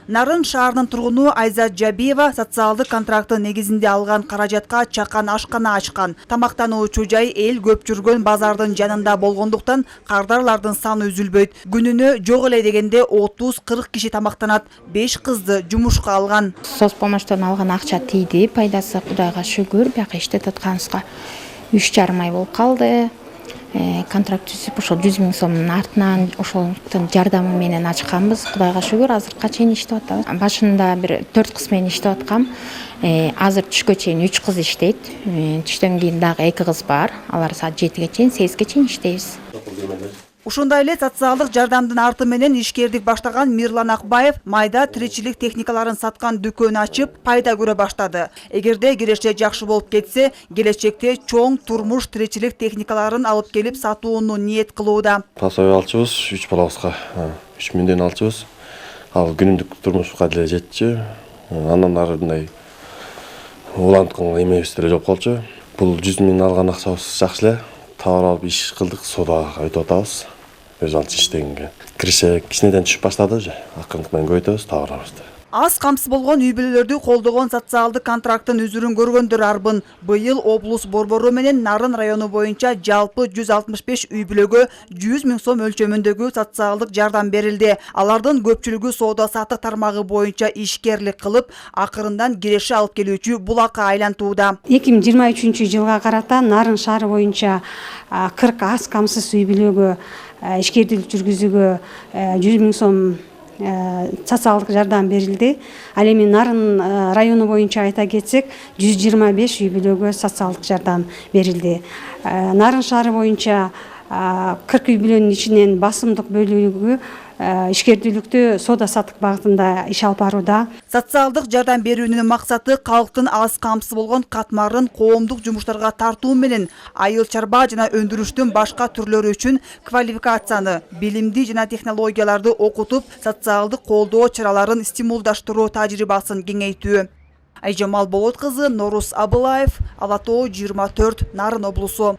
Нарын шаарынын тургуну Айзат Жабиева социалдык контракттын негизинде алган каражатка чакан ашкана ачкан. Тамактануучу жай эл көп жүргөн базардын жанында болгондуктан кардарлардын саны үзүлбөйт. Күнүнө жок эле дегенде 30-40 киши тамактанат. 5 кызды жумушка алган. Соцпомощтон алган акча тийди, пайдасы Кудайга шүгүр, бияка иштеп атканыбызга 3,5 ай болуп калды. Контракт түзүп ошол 100 000 сомдун артынан ошолтун жардамы менен ачканбыз. Кудайга шүгүр, азыркыга чейин иштеп атабыз. Башында бир 4 кыз менен иштеп аткам. Азыр түшкө чейин 3 кыз иштейт. Түштөн кийин дагы 2 кыз бар. Алар саат 7ге чейин, 8ге чейин иштейбиз. Ушундай эле социалдык жардамдын арты менен ишкердик баштаган Мирлан Акбаев майда тиричилик техникаларын саткан дүкөн ачып, пайда көрө баштады. Эгерде киреше жакшы болуп кетсе, келечекте чоң турмуш тиричилик техникаларын алып келип сатууну ниет кылууда. Пособие алчубуз, 3 балабызга 3 миңден алчубуз. Ал күнүмдүк турмушка деле жетчү. Андан ары мындай уланткан эмебиз деле жок болчу. Бул 100 000 алган акчабыз жакшы эле. Товар алып иш кылдык, содага өтүп атабыз. Өз алчы иштегенге. Киреше кичинеден түшүп баштады уже. Акырындык менен көбөйтөбүз товарыбызды. Аз камсыз болгон үй бүлөлөрдү колдогон социалдык контракттын үзүрүн көргөндөр арбын. Быйыл облус борбору менен Нарын району боюнча жалпы 165 үй бүлөгө 100 000 сом өлчөмүндөгү социалдык жардам берилди. Алардын көпчүлүгү соода саттык тармагы боюнча ишкерлик кылып, акырындан киреше алып келүүчү булакка айлантууда. 2023 жылга карата Нарын шаары боюнча 40 аз камсыз үй бүлөгө ишкердик жүргүзүүгө 100 000 сом социалдык жардам берилди. Ал эми Нарын району боюнча айта кетсек, 125 үй бүлөгө социалдык жардам берилди. Нарын шаары боюнча 40 үй бүлөнүн ичинен басымдык бөлүгү ишкердүүлүктү соода саттык багытында иш алып барууда. Социалдык жардам берүүнүн максаты калктын аз камсыз болгон катмарын коомдук жумуштарга тартуу менен айыл чарба жана өндүрүштүн башка түрлөрү үчүн квалификацияны, билимди жана технологияларды окутуп, социалдык колдоо чараларын стимулдаштыруу тажрыйбасын кеңейтүү. Айжамал Болот кызы, Норус Абылаев, Ала Тоо 24, Нарын облусу.